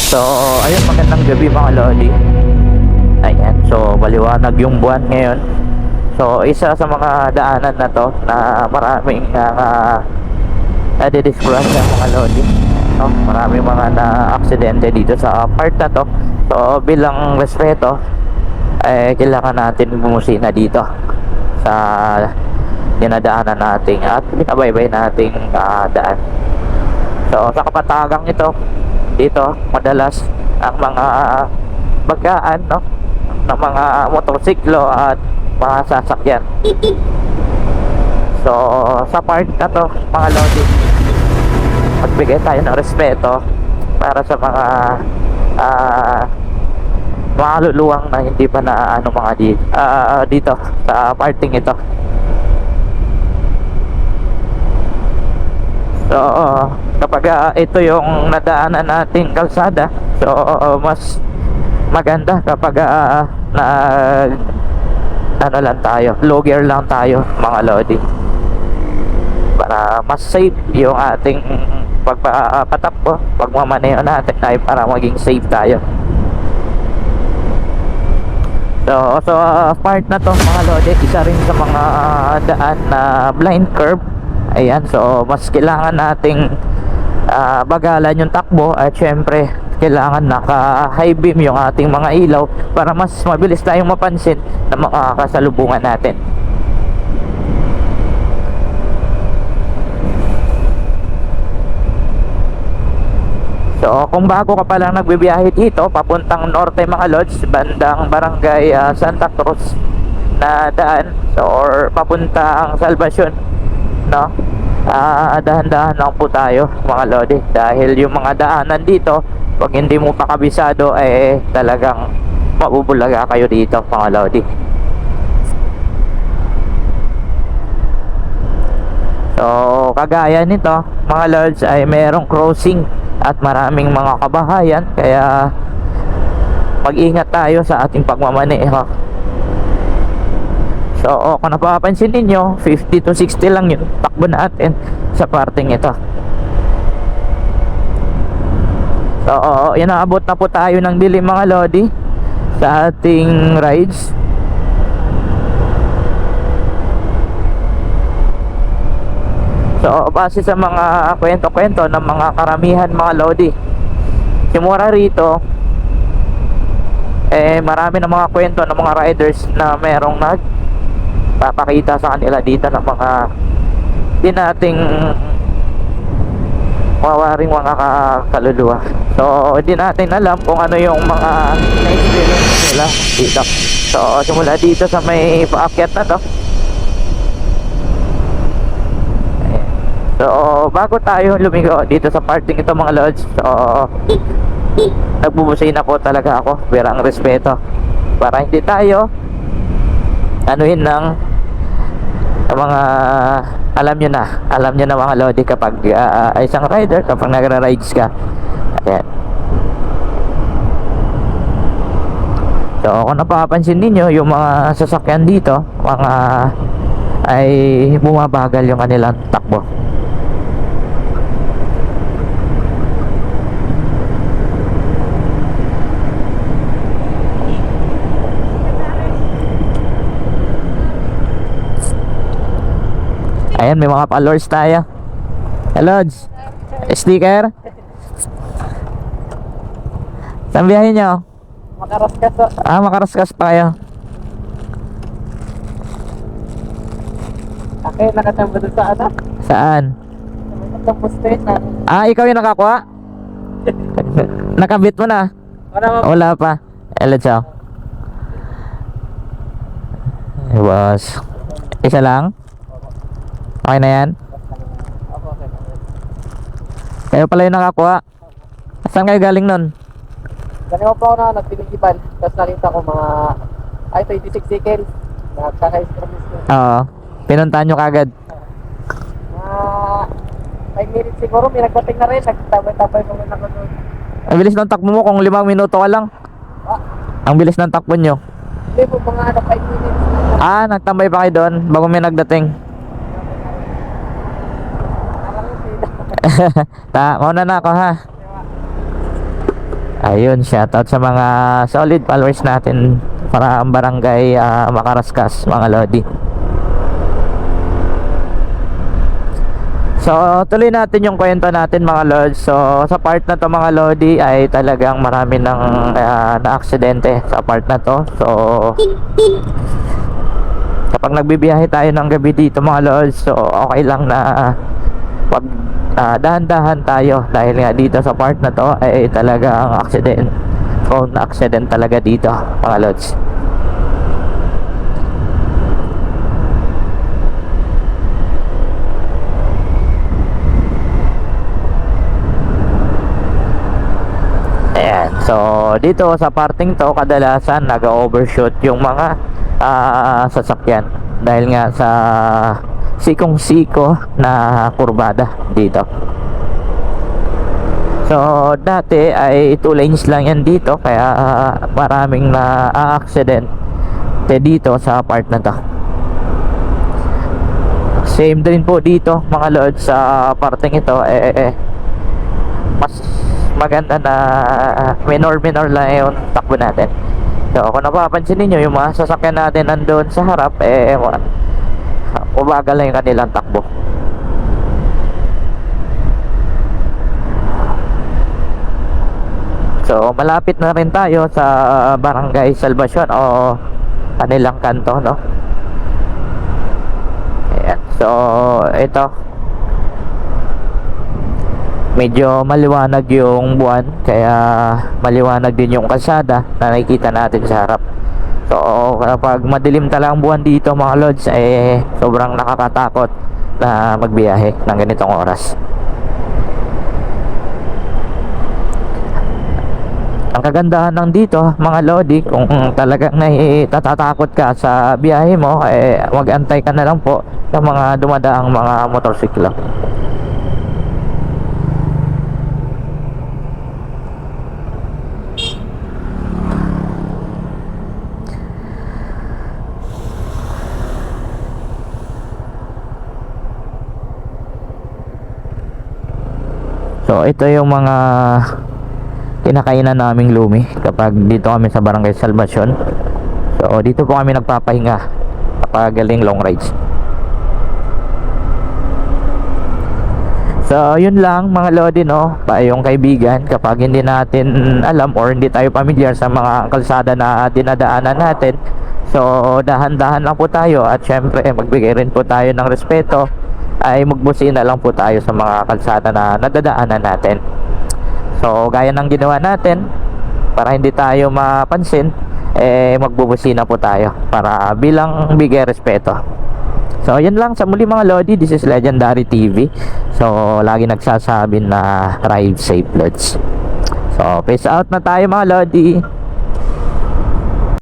So, ayun, magandang gabi mga lodi. Ayan, so maliwanag yung buwan ngayon. So, isa sa mga daanan na to na maraming nadidisgrasya mga lodi. No? Maraming mga na-aksidente dito sa part na to. So, bilang respeto, kailangan natin bumusina dito sa dinadaanan nating at binabaybay nating daan. So, sa kapatagang ito, dito madalas ang mga bagaan, no, ng mga motorsiklo at mga sasakyan. So sa part na to mga lodi, magbigay tayo ng respeto para sa mga maluluwang na hindi pa na ano mga dito sa parting ito. So kapag ito yung nadaanan nating kalsada, so mas maganda kapag ano lang tayo, low gear lang tayo mga lodi, para mas safe yung ating pagpapatakbo, pagmamaneho natin ay para maging safe tayo. So part na to mga lodi, isa rin sa mga daan na blind curve. Ayan, so mas kailangan nating bagalan yung takbo at syempre kailangan naka high beam yung ating mga ilaw para mas mabilis tayong mapansin ng mga kasalubungan natin. So kung bago ka pa lang nagbibiyahe dito papuntang norte mga lods, bandang barangay Santa Cruz na daan, so or papuntang Salvacion, no, dahan-dahan lang po tayo mga lodi, dahil yung mga daanan dito pag hindi mo pa kabisado talagang mabubulaga kayo dito mga lodi. So kagaya nito mga lords ay merong crossing at maraming mga kabahayan, kaya mag-ingat tayo sa ating pagmamaneho. So kung napapansin ninyo, 50 to 60 lang yung takbo natin sa parting ito. So inaabot na po tayo ng dilim mga lodi sa ating rides. So base sa mga kwento-kwento ng mga karamihan mga lodi, simula rito marami ng mga kwento ng mga riders na merong papakita sa kanila dito ng mga di nating mawaring mga kaluluwa. So hindi natin alam kung ano yung mga na-experience nila dito. So simula dito sa may paakyat na to. So bago tayo lumigo dito sa parting ito mga lodge, so nagbubusay na po talaga ako, berang respeto, para hindi tayo anuhin ng mga alam nyo na mga lodi kapag isang rider, kapag nagra-rides ka. Ayan. So kung napapansin ninyo yung mga sasakyan dito, mga ay bumabagal yung kanilang takbo. Ayan, may mga followers tayo. Hello, sticker. Saan biyahe nyo? Makaraskas po. Makaraskas pa kayo. Okay, nakatambod sa ano? Saan? Nakatambod straight na. Ikaw yung nakakuha? Nakabit mo na? Wala pa. Hello, ciao. Boss. Isa lang? Okay na yan? Kayo pala yung nakakuha. Saan kayo galing nun? Ganyan po ako na nagpinigibal. Tapos nakita ko mga 26 seconds. Nagkaka-extremis ko. Oo. Pinuntahan nyo kagad? 5 minutes siguro. May nagdating na rin. Nagtabay-tabay mo rin ako doon. Ang bilis ng takbo mo kung 5 minuto ka lang. Ang bilis ng takbo nyo. Hindi po mga 5 minutes. Nagtambay pa kayo doon bago may nagdating. Mauna na ako ha. Ayun, shoutout sa mga solid followers natin para ang barangay Makaraskas, mga Lodi. So, tuloy natin yung kwento natin, mga Lods. So, sa part na to, mga Lodi, ay talagang marami ng na-aksidente sa part na to. So, kapag nagbibiyahe tayo ng gabi dito, mga Lods, so okay lang na pag dahan-dahan tayo dahil nga dito sa part na to ay talagang accident, prone na accident talaga dito, mga Lods. Ayan, so dito sa parting to kadalasan nag-overshoot yung mga sasakyan dahil nga sa sikong-siko na kurbada dito. So dati ay 2 lanes lang yan dito, kaya maraming na-accident dito sa part na to. Same din po dito, mga Lord, sa parting ito mas maganda na minor lang yung takbo natin. So kung napapansin niyo yung mga sasakyan natin nandoon sa harap, umagal lang yung kanilang takbo. So malapit na rin tayo sa Barangay Salvacion o kanilang kanto, no? Ayan. So ito, medyo maliwanag yung buwan, kaya maliwanag din yung kalsada na nakikita natin sa harap. So kapag madilim talaga ang buwan dito, mga Lods, sobrang nakakatakot na magbiyahe ng ganitong oras. Ang kagandahan ng dito, mga Lodi, kung talagang natatakot ka sa biyahe mo, mag-antay ka na lang po ng mga dumadaang mga motorsiklo. So ito yung mga kinakainan naming lumi kapag dito kami sa Barangay Salvacion. So dito po kami nagpapahinga kapag galing long rides. So yun lang, mga Lodi, no, yung kaibigan, kapag hindi natin alam or hindi tayo familiar sa mga kalsada na dinadaanan natin, so dahan-dahan lang po tayo, at syempre magbigay rin po tayo ng respeto, ay magbusina lang po tayo sa mga kalsada na nadadaanan natin. So gaya ng ginawa natin, para hindi tayo mapansin, magbubusina po tayo para bilang bigay respeto. So yun lang, sa muli, mga Lodi, this is Legendary TV. So lagi nagsasabi na ride safe, Lods. So peace out na tayo, mga Lodi.